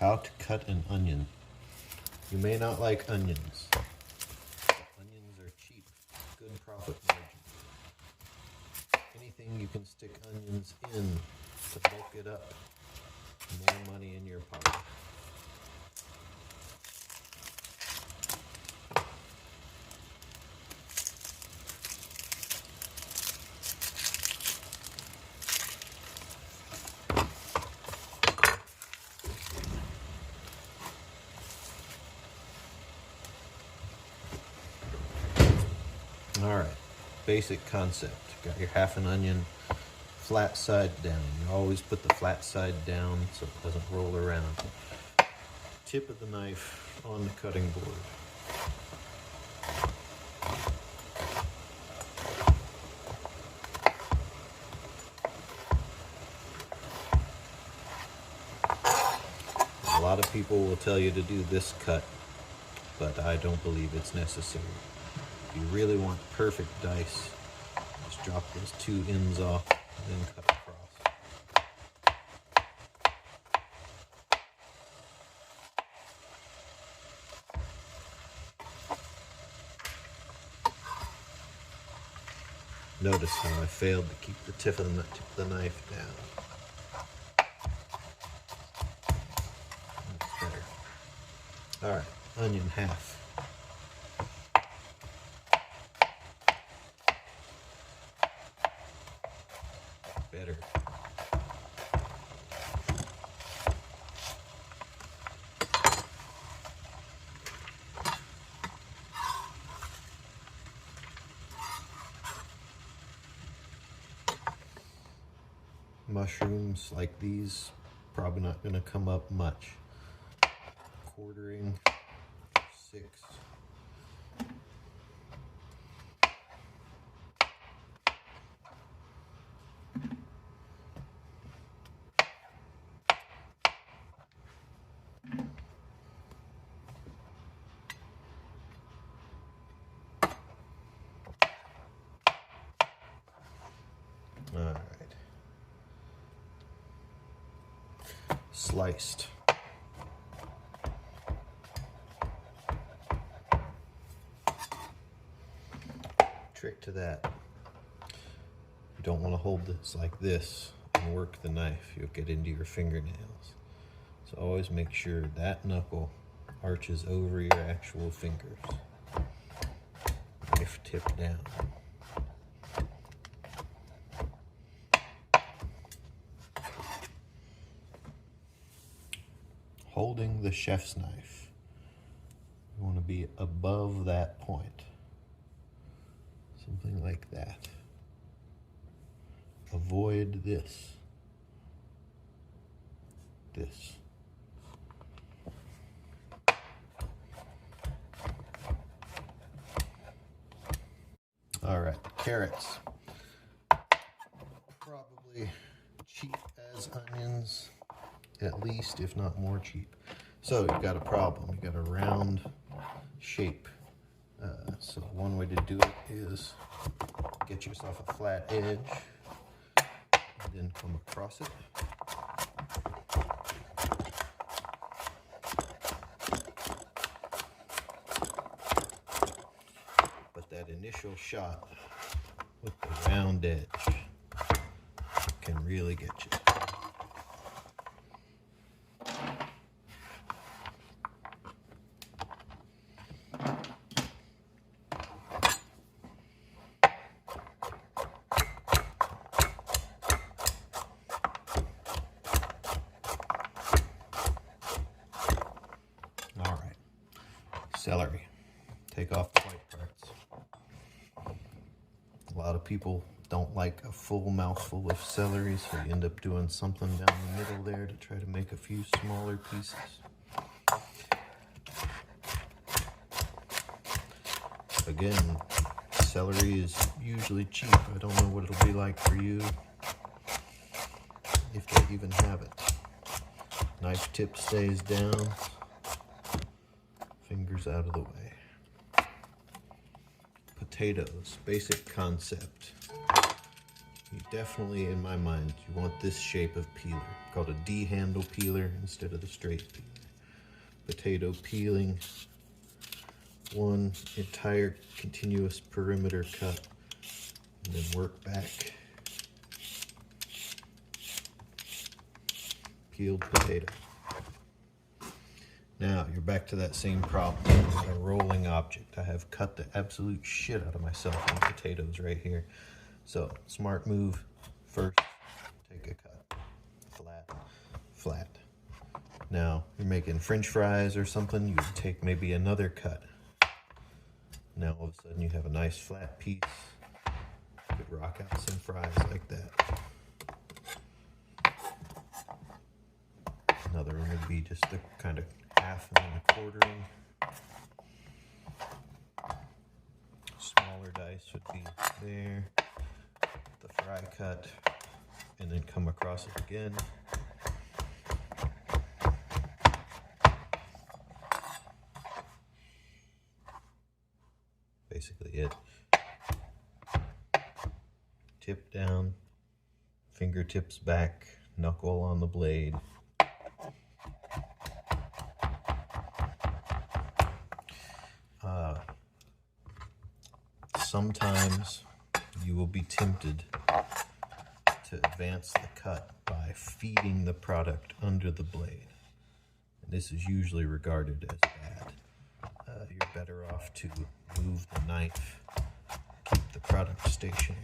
How to cut an onion. You may not like onions. Onions are cheap, good profit margin. Anything you can stick onions in to bulk it up, more money in your pocket. Alright, basic concept. Got your half an onion flat side down. You always put the flat side down so it doesn't roll around. Tip of the knife on the cutting board. A lot of people will tell you to do this cut, but I don't believe it's necessary. If you really want perfect dice, just drop those two ends off and then cut across. Notice how I failed to keep the tip of the knife down. That's better. Alright, onion half. Better. Mushrooms like these, probably not going to come up much. Quartering, 6. All right. Sliced. Trick to that. You don't want to hold this like this and work the knife. You'll get into your fingernails. So always make sure that knuckle arches over your actual fingers. Knife tip down. Holding the chef's knife, you want to be above that point. Something like that. Avoid this. This. All right, carrots. Probably cheap as onions. At least, if not more cheap. So you've got a problem. You've got a round shape. So one way to do it is get yourself a flat edge and then come across it. But that initial shot with the round edge can really get you. Celery. Take off the white parts. A lot of people don't like a full mouthful of celery, so you end up doing something down the middle there to try to make a few smaller pieces. Again, celery is usually cheap. I don't know what it'll be like for you, if they even have it. Knife tip stays down. Fingers out of the way. Potatoes, basic concept. You definitely, in my mind, you want this shape of peeler, called a D-handle peeler instead of the straight peeler. potato peeling, one entire continuous perimeter cut, and then work back. Peeled potato. Now you're back to that same problem. I've got a rolling object. I have cut the absolute shit out of myself on potatoes right here. So smart move. First, take a cut. Flat, flat. Now you're making French fries or something. You would take maybe another cut. Now all of a sudden you have a nice flat piece. You could rock out some fries like that. Another one would be just the kind of half and then a quartering. Smaller dice would be there. The fry cut, and then come across it again. Basically it. Tip down, fingertips back, knuckle on the blade. Sometimes you will be tempted to advance the cut by feeding the product under the blade. And this is usually regarded as bad. You're better off to move the knife, keep the product stationary.